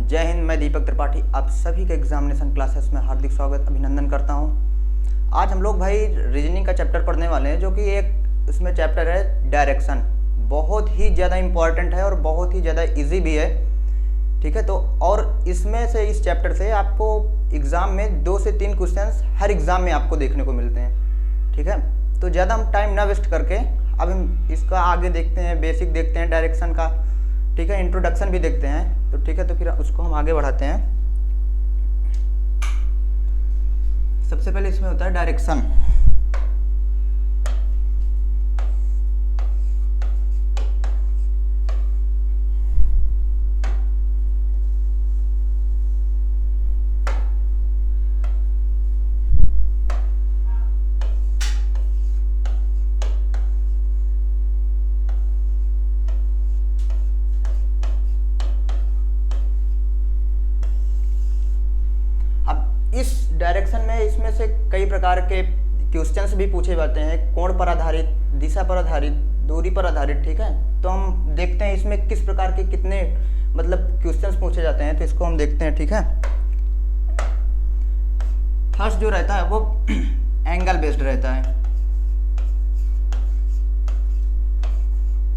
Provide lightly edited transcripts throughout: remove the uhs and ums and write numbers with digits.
जय हिंद। मैं दीपक त्रिपाठी आप सभी के एग्जामिनेशन क्लासेस में हार्दिक स्वागत अभिनंदन करता हूं। आज हम लोग भाई रीजनिंग का चैप्टर पढ़ने वाले हैं, जो कि एक इसमें चैप्टर है डायरेक्शन। बहुत ही ज़्यादा इम्पॉर्टेंट है और बहुत ही ज़्यादा इजी भी है। ठीक है, तो और इसमें से इस चैप्टर से आपको एग्ज़ाम में 2 से 3 क्वेश्चंस हर एग्ज़ाम में आपको देखने को मिलते हैं। ठीक है, तो ज़्यादा हम टाइम ना वेस्ट करके अब हम इसका आगे देखते हैं, बेसिक देखते हैं डायरेक्शन का। ठीक है, इंट्रोडक्शन भी देखते हैं। तो ठीक है, तो फिर उसको हम आगे बढ़ाते हैं। सबसे पहले इसमें होता है डायरेक्शन। इस डायरेक्शन में इसमें से कई प्रकार के क्वेश्चंस भी पूछे जाते हैं, कोण पर आधारित, दिशा पर आधारित, दूरी पर आधारित। ठीक है, तो हम देखते हैं इसमें किस प्रकार के कितने मतलब क्वेश्चंस पूछे जाते हैं, तो इसको हम देखते हैं। ठीक है, फर्स्ट जो रहता है वो एंगल बेस्ड रहता है,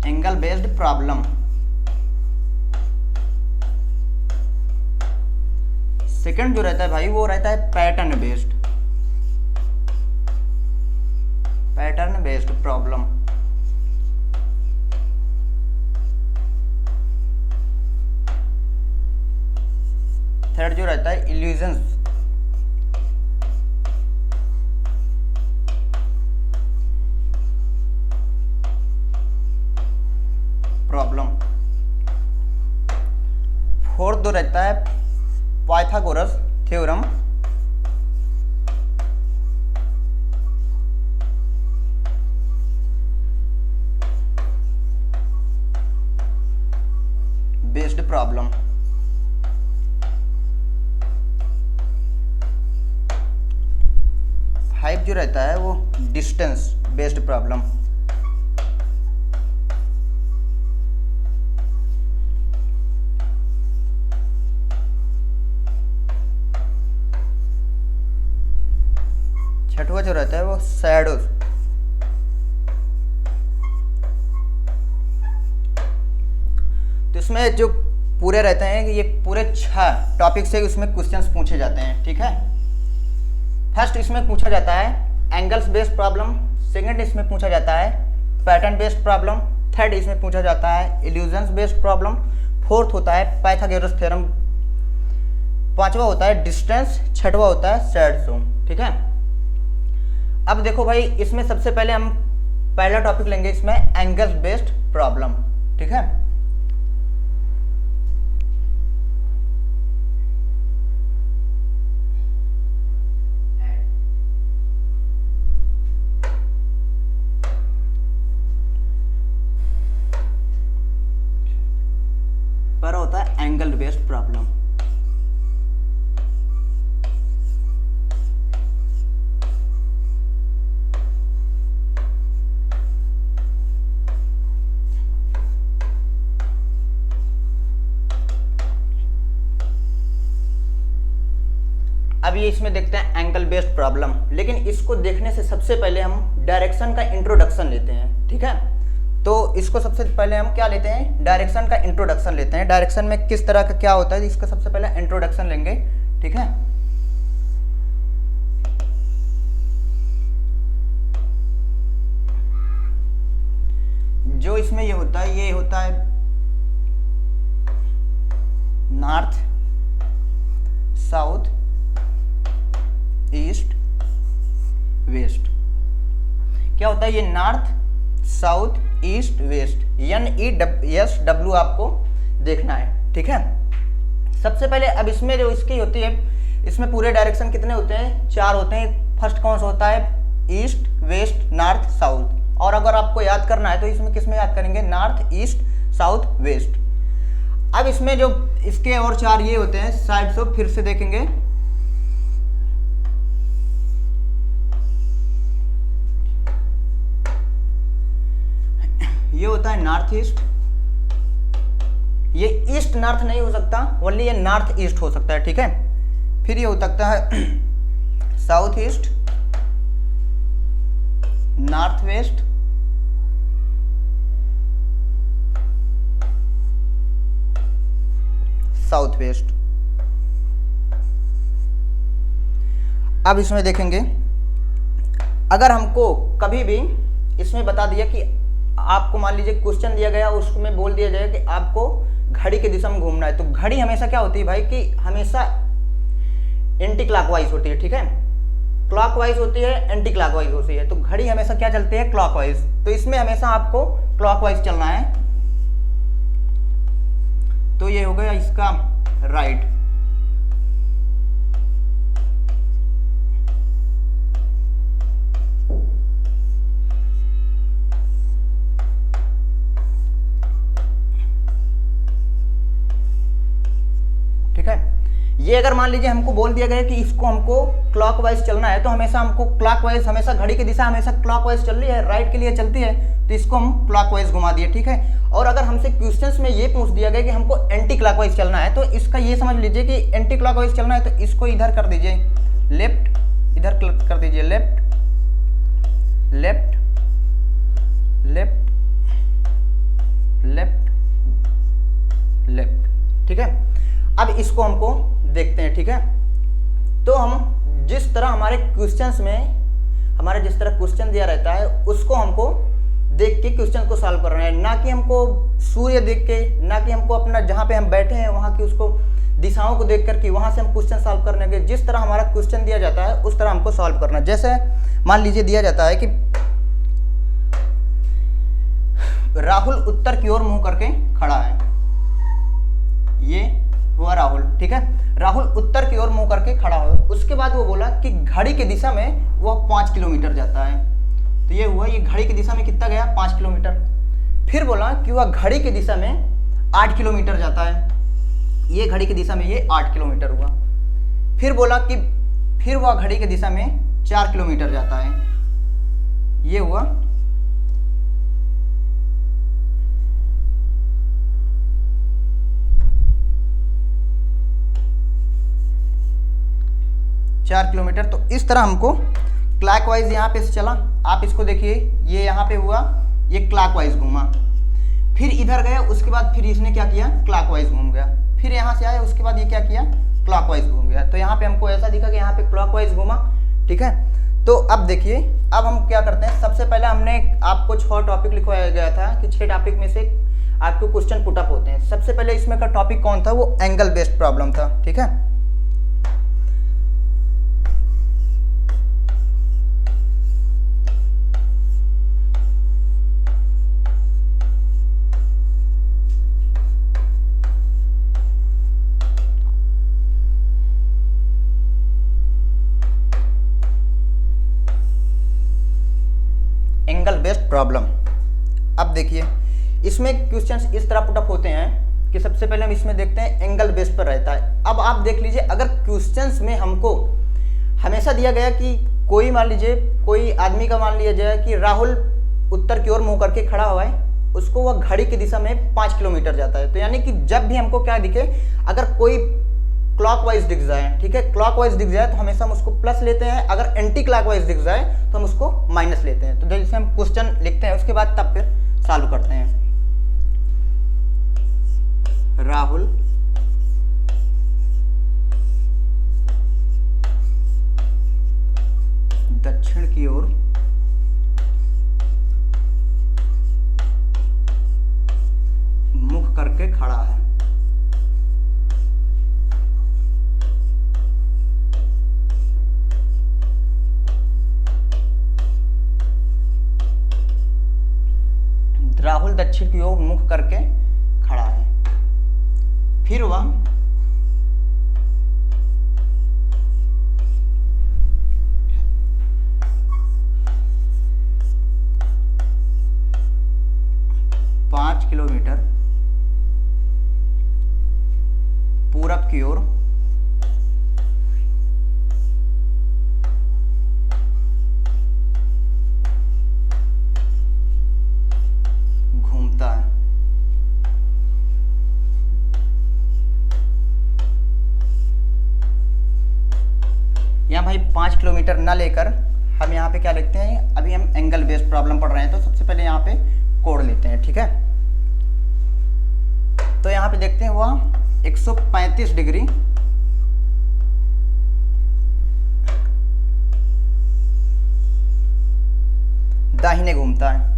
एंगल बेस्ड प्रॉब्लम। सेकंड जो रहता है भाई वो रहता है pattern based, pattern based problem. Third जो रहता है इल्यूजन्स, प्रॉब्लम। फोर्थ जो रहता है Pythagoras theorem, based problem. Five जो रहता है वो डिस्टेंस बेस्ड प्रॉब्लम। छठवां जो रहता है वो शैडोज। तो इसमें जो पूरे रहते हैं कि ये पूरे 6 टॉपिक से उसमें क्वेश्चंस पूछे जाते हैं। ठीक है, फर्स्ट इसमें पूछा जाता है एंगल्स बेस्ड प्रॉब्लम, सेकंड इसमें पूछा जाता है पैटर्न बेस्ड प्रॉब्लम, थर्ड इसमें पूछा जाता है इल्यूजन्स बेस्ड प्रॉब्लम, फोर्थ होता है पाइथागोरस थ्योरम, पांचवा होता है डिस्टेंस, छठवा होता है शैडो। ठीक है, अब देखो भाई इसमें सबसे पहले हम पहला टॉपिक लेंगे इसमें एंगल्स बेस्ड प्रॉब्लम। ठीक है, पहला होता है एंगल बेस्ड प्रॉब्लम। अब ये इसमें देखते हैं एंगल बेस्ड प्रॉब्लम, लेकिन इसको देखने से सबसे पहले हम डायरेक्शन का इंट्रोडक्शन लेते हैं। ठीक है, तो इसको सबसे पहले हम क्या लेते हैं, डायरेक्शन का इंट्रोडक्शन लेते हैं। डायरेक्शन में किस तरह का क्या होता है, इसका सबसे पहले इंट्रोडक्शन लेंगे। ठीक है, जो इसमें ये होता है नॉर्थ, साउथ, ईस्ट, वेस्ट। क्या होता है ये north, south, east, west, NESW आपको देखना है। ठीक है, सबसे पहले अब इसमें जो इसकी होती है, इसमें पूरे डायरेक्शन कितने होते हैं, 4 होते हैं। फर्स्ट कौन सा होता है, ईस्ट, वेस्ट, नॉर्थ, साउथ। और अगर आपको याद करना है तो इसमें किसमें याद करेंगे, नॉर्थ, ईस्ट, साउथ, वेस्ट। अब इसमें जो इसके और 4 ये होते हैं साइड से, फिर से देखेंगे। ये होता है नॉर्थ ईस्ट, ये ईस्ट नॉर्थ नहीं हो सकता, ओनली ये नॉर्थ ईस्ट हो सकता है, ठीक है। फिर ये हो सकता है south east, north west, south west. अब इसमें देखेंगे, अगर हमको कभी भी इसमें बता दिया कि आपको मान लीजिए क्वेश्चन दिया गया, उसमें बोल दिया जाए कि आपको घड़ी के दिशा में घूमना है, तो घड़ी हमेशा क्या होती है भाई कि हमेशा एंटी क्लॉकवाइज होती है, ठीक है। क्लॉकवाइज होती है, एंटी क्लॉकवाइज होती है, तो घड़ी हमेशा क्या चलती है, क्लॉकवाइज। तो इसमें हमेशा आपको क्लॉकवाइज चलना है। तो ये हो गया इसका राइट। ठीक है, ये अगर मान लीजिए हमको बोल दिया गया कि इसको हमको क्लॉकवाइज चलना है, तो हमेशा हमको क्लॉकवाइज, हमेशा घड़ी की दिशा हमेशा क्लॉकवाइज चल रही है, राइट के लिए चलती है, तो इसको हम क्लॉकवाइज घुमा दिए, ठीक है। और अगर हमसे क्वेश्चंस में ये पूछ दिया गया कि हमको एंटी क्लॉकवाइज चलना है, तो इसका ये समझ लीजिए कि एंटी क्लॉकवाइज चलना है, तो इसको इधर कर दीजिए लेफ्ट, इधर कर दीजिए left, left, left, left, left, ठीक है। अब इसको हमको देखते हैं, ठीक है। तो हम जिस तरह हमारे क्वेश्चंस में हमारे जिस तरह क्वेश्चन दिया रहता है, उसको हमको देख के क्वेश्चन को सॉल्व करना है, ना कि हमको सूर्य देख के, ना कि हमको अपना जहाँ पे हम बैठे हैं वहाँ की उसको दिशाओं को देख कर कि वहाँ से हम क्वेश्चन सॉल्व करने के, जिस तरह हमारा क्वेश्चन दिया जाता है उस तरह हमको सॉल्व करना है। जैसे मान लीजिए दिया जाता है कि राहुल उत्तर की ओर मुंह करके खड़ा है, ये हुआ राहुल, ठीक है। राहुल उत्तर की ओर मुंह करके खड़ा हो, उसके बाद वो बोला कि घड़ी की दिशा में वह 5 किलोमीटर जाता है, तो ये हुआ, ये घड़ी की दिशा में कितना गया, 5 किलोमीटर। फिर बोला कि वह घड़ी की दिशा में 8 किलोमीटर जाता है, ये घड़ी की दिशा में ये 8 किलोमीटर हुआ। फिर बोला कि फिर वह घड़ी की दिशा में 4 किलोमीटर जाता है, ये हुआ। चार किलोमीटर। तो इस तरह हमको क्लॉकवाइज यहाँ पे से चला, आप इसको देखिए, ये यहाँ पे हुआ, ये क्लॉकवाइज घूमा, फिर इधर गया, उसके बाद फिर इसने क्या किया, क्लॉकवाइज घूम गया, फिर यहाँ से आया, उसके बाद ये क्या किया, क्लॉकवाइज घूम गया। तो यहाँ पे हमको ऐसा दिखा कि यहाँ पे क्लॉकवाइज घूमा, ठीक है। तो अब देखिए, अब हम क्या करते हैं, सबसे पहले हमने आपको 6 टॉपिक लिखवाया गया था कि 6 टॉपिक में से आपको क्वेश्चन पुटअप होते हैं। सबसे पहले इसमें का टॉपिक कौन था, वो एंगल बेस्ड प्रॉब्लम था, ठीक है। Angle based problem. अब देखिए, इसमें क्वेश्चंस इस तरह पुटअप होते हैं कि सबसे पहले हम इसमें देखते हैं एंगल बेस्ड पर रहता है। अब आप देख लीजिए, अगर क्वेश्चंस में हमको हमेशा दिया गया कि कोई मान लीजिए कोई आदमी का मान लिया जाए कि राहुल उत्तर की ओर मुंह करके खड़ा हुआ है, उसको वह घड़ी की दिशा में 5 किलोमीटर जाता है, तो यानी कि जब भी हमको क्या दिखे, अगर कोई क्लॉकवाइज दिख जाए, ठीक है, क्लॉकवाइज दिख जाए तो हमेशा हम उसको प्लस लेते हैं, अगर एंटी क्लॉकवाइज दिख जाए तो हम उसको माइनस लेते हैं। तो जैसे हम क्वेश्चन लिखते हैं, उसके बाद तब फिर सॉल्व करते हैं। राहुल दक्षिण की ओर मुख करके खड़ा है, राहुल दक्षिण की ओर मुख करके खड़ा है। फिर वह पाँच किलोमीटर पूरब की ओर घूमता है। यहाँ भाई 5 किलोमीटर ना लेकर हम यहाँ पे क्या लिखते हैं, अभी हम एंगल बेस्ड प्रॉब्लम पढ़ रहे हैं तो सबसे पहले यहाँ पे कोड लेते हैं, ठीक है। तो यहाँ पे देखते हैं वह 135 डिग्री दाहिने घूमता है।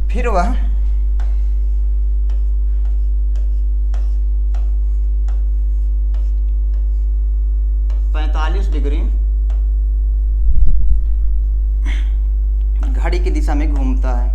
फिर वह 45 डिग्री घड़ी की दिशा में घूमता है।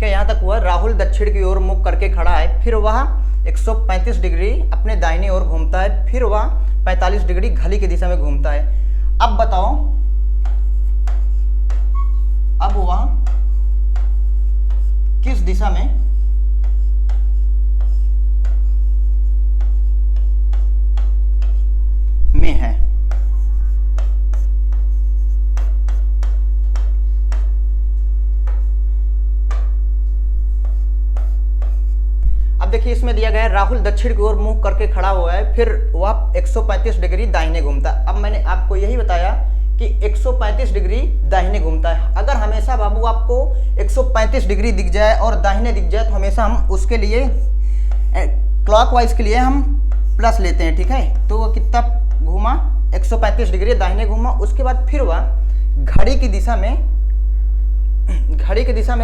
यहाँ तक हुआ। राहुल दक्षिण की ओर मुख करके खड़ा है, फिर वह 135 डिग्री अपने दाहिनी ओर घूमता है, फिर वह 45 डिग्री घड़ी की दिशा में घूमता है। अब बताओ, अब वह किस दिशा में है? देखिए इसमें दिया गया है राहुल दक्षिण की ओर मुंह करके खड़ा हुआ है, फिर वह 135 डिग्री दाहिने घूमता है। अब मैंने आपको यही बताया कि 135 डिग्री दाहिने घूमता है। अगर हमेशा बाबू आपको 135 डिग्री दिख जाए और दाहिने दिख जाए तो हमेशा हम उसके लिए क्लॉकवाइज के लिए हम प्लस लेते हैं, ठीक है। तो वह कितना घूमा, 135 डिग्री दाहिने घूमा। उसके बाद फिर वह घड़ी की दिशा में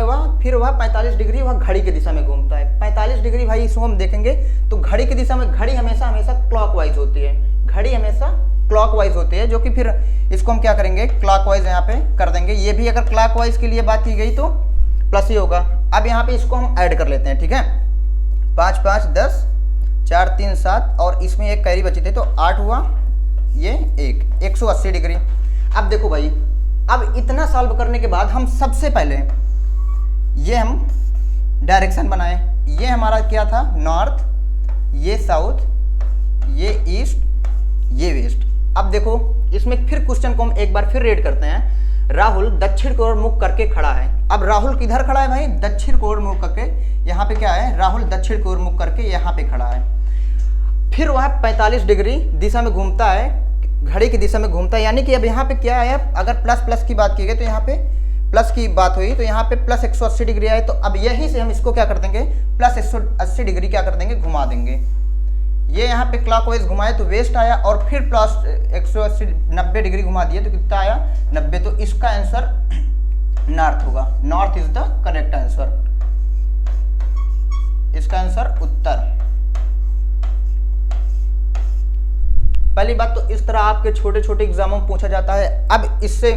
वह फिर वह 45 डिग्री वह घड़ी की दिशा में घूमता है। 45 डिग्री भाई इसको हम देखेंगे तो घड़ी की दिशा में, घड़ी हमेशा क्लॉकवाइज होती है, घड़ी हमेशा क्लॉकवाइज होती है, जो कि फिर इसको हम क्या करेंगे, क्लॉकवाइज यहाँ पे कर देंगे। ये भी अगर क्लॉकवाइज के लिए बात की गई तो प्लस ही होगा। अब यहाँ पे इसको हम ऐड कर लेते हैं, ठीक है। 5 5 10, 4 3 7 और इसमें एक कैरी बची थी तो 8 हुआ, ये 180 डिग्री। अब देखो भाई, अब इतना सॉल्व करने के बाद हम सबसे पहले ये हम डायरेक्शन बनाए। ये हमारा क्या था, नॉर्थ, ये साउथ, ये ईस्ट, ये वेस्ट। अब देखो इसमें फिर क्वेश्चन को हम एक बार फिर रेड करते हैं। राहुल दक्षिण की ओर मुख करके खड़ा है। अब राहुल किधर खड़ा है भाई, दक्षिण की ओर मुख करके। यहाँ पे क्या है, राहुल दक्षिण की ओर मुख करके यहाँ पे खड़ा है। फिर वह 45 डिग्री दिशा में घूमता है, घड़ी की दिशा में घूमता है। यानी कि अब यहाँ पे क्या है, अगर प्लस प्लस की बात की गई तो यहाँ पे प्लस की बात हुई तो यहाँ पे प्लस 180 डिग्री आए। तो अब यहीं से हम इसको क्या कर देंगे, प्लस 180 डिग्री क्या कर देंगे, घुमा देंगे। ये यहाँ पे क्लॉकवाइज घुमाए तो वेस्ट आया, और फिर प्लस 180 90 डिग्री घुमा दिए तो कितना आया, 90। तो इसका आंसर नॉर्थ होगा। North is the correct answer. इसका आंसर उत्तर। पहली बात तो इस तरह आपके छोटे छोटे एग्जामों में पूछा जाता है। अब इससे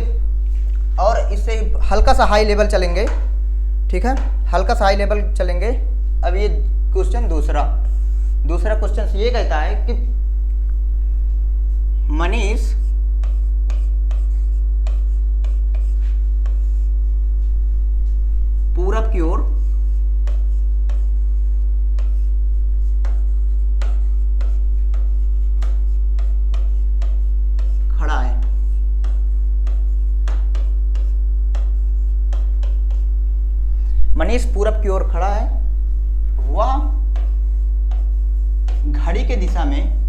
हल्का सा हाई लेवल चलेंगे, ठीक है, हल्का सा हाई लेवल चलेंगे। अब ये क्वेश्चन दूसरा क्वेश्चन ये कहता है कि मनीष पूरब की ओर खड़ा है। मनीष पूरब की ओर खड़ा है, वह घड़ी के दिशा में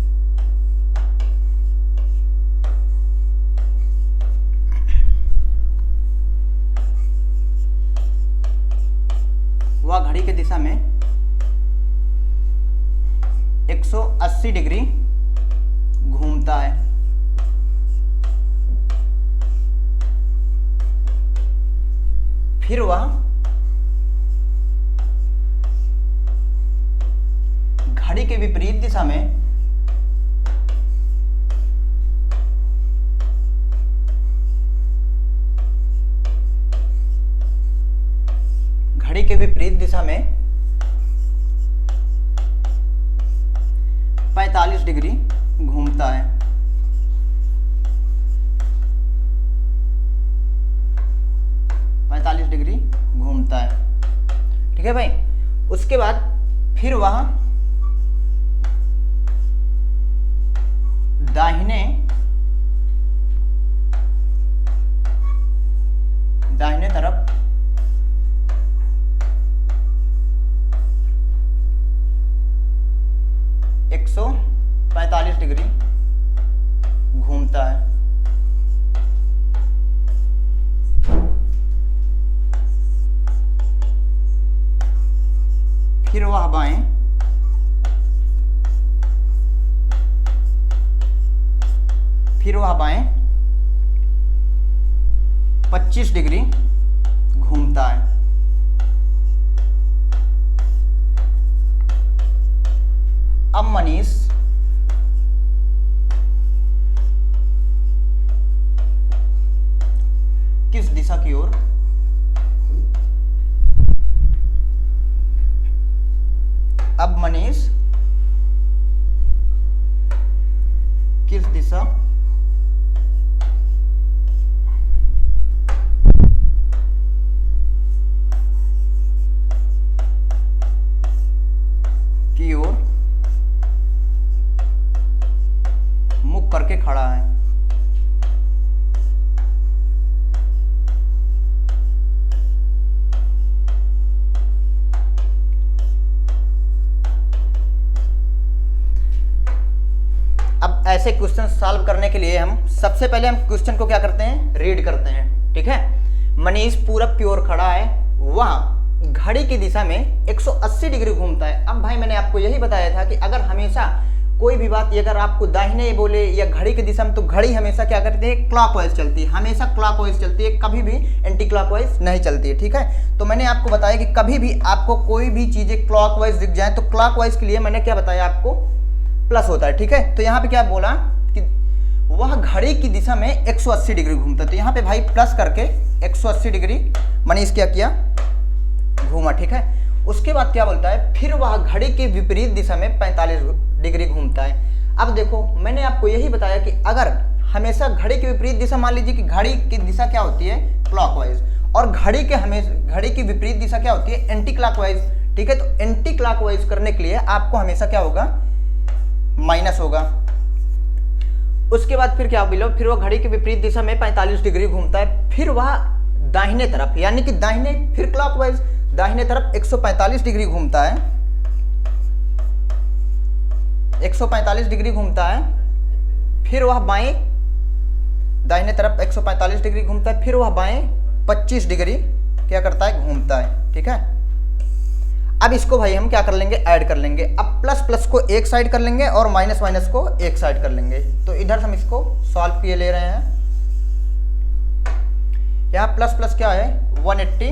घड़ी के दिशा में 180 डिग्री घूमता है। फिर वह घड़ी के विपरीत दिशा में घड़ी के विपरीत दिशा में 45 डिग्री घूमता है। डिग्री घूमता है, ठीक है भाई। उसके बाद फिर वह दाहिने तरफ 145 डिग्री घूमता है। फिर वह बाएं 25 डिग्री घूमता है। अब मनीष किस दिशा की ओर किस दिशा की ओर मुख करके खड़ा है। अब ऐसे क्वेश्चन सॉल्व करने के लिए हम सबसे पहले क्वेश्चन को क्या करते हैं, रीड करते हैं। ठीक है, मनीष पूरब की ओर खड़ा है, वह घड़ी की दिशा में 180 डिग्री घूमता है। अब भाई मैंने आपको यही बताया था कि अगर हमेशा कोई भी बात अगर आपको दाहिने बोले या घड़ी की दिशा में, तो घड़ी हमेशा क्या करती है, क्लॉकवाइज चलती है, हमेशा क्लॉकवाइज चलती है, कभी भी एंटी क्लॉकवाइज नहीं चलती है। ठीक है, तो मैंने आपको बताया कि कभी भी आपको कोई भी चीजें क्लॉकवाइज दिख जाए तो क्लॉकवाइज के लिए मैंने क्या बताया आपको, प्लस होता है। ठीक है, तो यहाँ पे क्या बोला कि वह घड़ी की दिशा में 180 डिग्री घूमता है, तो यहाँ पे भाई प्लस करके 180 डिग्री मनीष क्या किया, घूमा। ठीक है, उसके बाद क्या बोलता है, फिर वह घड़ी के विपरीत दिशा में 45 डिग्री घूमता है। अब देखो मैंने आपको यही बताया कि अगर हमेशा घड़ी के विपरीत दिशा, मान लीजिए कि घड़ी की दिशा क्या होती है, क्लॉकवाइज, और घड़ी की विपरीत दिशा क्या होती है, एंटी क्लॉकवाइज। ठीक है, तो एंटी क्लॉकवाइज करने के लिए आपको हमेशा क्या होगा, माइनस होगा। उसके बाद फिर क्या बोलो, फिर वह घड़ी के विपरीत दिशा में 45 डिग्री घूमता है, फिर वह दाहिने तरफ, यानी कि दाहिने फिर क्लॉकवाइज, दाहिने तरफ 145 डिग्री घूमता है, 145 डिग्री घूमता है, फिर वह बाएं, दाहिने तरफ 145 डिग्री घूमता है, फिर वह बाएं 25 डिग्री क्या करता है, घूमता है। ठीक है, अब इसको भाई हम क्या कर लेंगे, ऐड कर लेंगे। अब प्लस प्लस को एक साइड कर लेंगे और माइनस माइनस को एक साइड कर लेंगे। तो इधर हम इसको सॉल्व किए ले रहे हैं। यहाँ प्लस प्लस क्या है, 180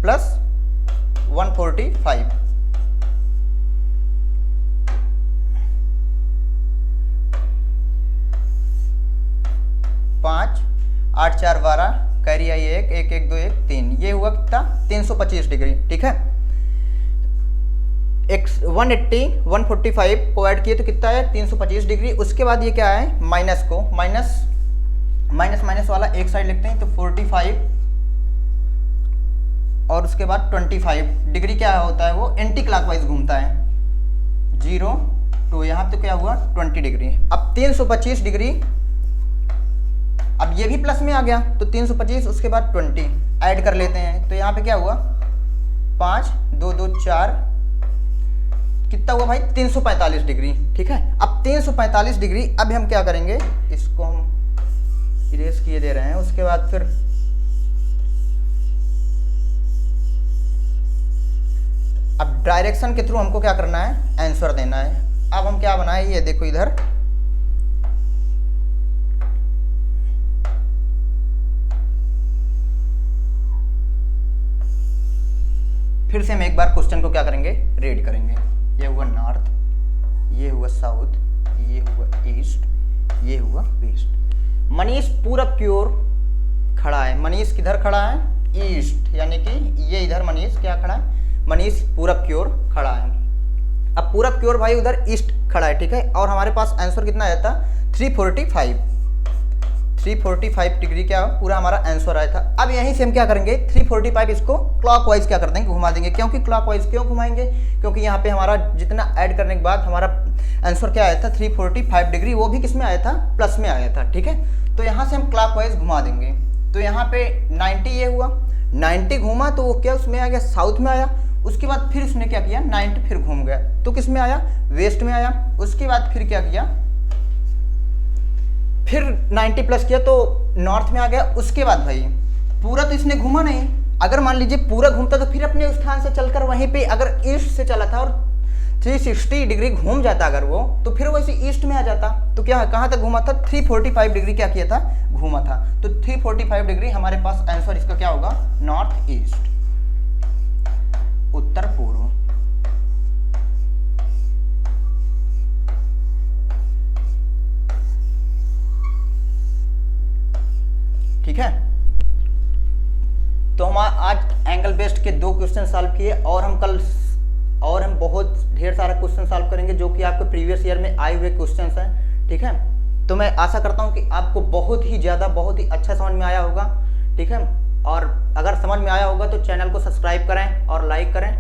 प्लस 145, 5 8 4 12, कैरी आई 1 1 1 2 1 3, ये हुआ कितना, 325 डिग्री। ठीक है, 180 145 को ऐड किए तो कितना है, 325 डिग्री। उसके बाद ये क्या है, माइनस को माइनस वाला एक साइड लिखते हैं, तो 45 और उसके बाद 25 डिग्री क्या होता है, वो एंटी क्लॉकवाइज घूमता है, 0 2, यहाँ तो क्या हुआ 20 डिग्री। अब 325 डिग्री, अब ये भी प्लस में आ गया, तो 325 उसके बाद 20 ऐड कर लेते हैं, तो यहाँ पे क्या हुआ, 5 2 2 4, कितना हुआ भाई, 345 डिग्री। ठीक है, अब 345 डिग्री, अब हम क्या करेंगे, इसको हम इरेज किए दे रहे हैं। उसके बाद फिर अब डायरेक्शन के थ्रू हमको क्या करना है, आंसर देना है। अब हम क्या बनाए, ये देखो इधर फिर से हम एक बार क्वेश्चन को क्या करेंगे, रीड करेंगे। ये हुआ नॉर्थ, ये हुआ साउथ, ये हुआ ईस्ट, ये हुआ वेस्ट। मनीष पूरब की ओर खड़ा है, मनीष किधर खड़ा है, ईस्ट, यानी कि ये इधर मनीष क्या खड़ा है, मनीष पूरब की ओर खड़ा है। अब पूरब की ओर भाई उधर ईस्ट खड़ा है। ठीक है, और हमारे पास आंसर कितना आया था, 345 345 डिग्री क्या पूरा हमारा आंसर आया था। अब यहीं से हम क्या करेंगे, 345 इसको क्लॉकवाइज क्या कर देंगे, घुमा देंगे। क्योंकि क्लॉकवाइज क्यों घुमाएंगे, क्योंकि यहाँ पे हमारा जितना ऐड करने के बाद हमारा आंसर क्या आया था 345 डिग्री, वो भी किस में आया था, प्लस में आया था। ठीक है, तो यहाँ से हम क्लॉकवाइज घुमा देंगे। तो यहाँ पे 90 ये हुआ, 90 घूमा तो वो क्या उसमें आ गया, साउथ में आया। उसके बाद फिर उसने क्या किया, 90 फिर घूम गया तो किस में आया, वेस्ट में आया। उसके बाद फिर क्या किया, फिर 90 प्लस किया तो नॉर्थ में आ गया। उसके बाद भाई पूरा तो इसने घूमा नहीं, अगर मान लीजिए पूरा घूमता तो फिर अपने स्थान से चलकर वहीं पे अगर ईस्ट से चला था और 360 डिग्री घूम जाता अगर वो, तो फिर वैसे ईस्ट में आ जाता। तो क्या कहाँ तक घूमा था, 345 डिग्री क्या किया था, घूमा था। तो 345 डिग्री हमारे पास आंसर इसका क्या होगा, नॉर्थ ईस्ट, उत्तर पूर्व। ठीक है, तो हम आज एंगल बेस्ड के 2 क्वेश्चन सॉल्व किए और हम बहुत ढेर सारा क्वेश्चन सॉल्व करेंगे जो कि आपके प्रीवियस ईयर में आए हुए क्वेश्चंस हैं। ठीक है, तो मैं आशा करता हूं कि आपको बहुत ही अच्छा समझ में आया होगा। ठीक है, और अगर समझ में आया होगा तो चैनल को सब्सक्राइब करें और लाइक करें।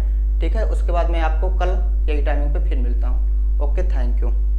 ठीक है, उसके बाद मैं आपको कल यही टाइमिंग पे फिर मिलता हूँ। Okay, thank you.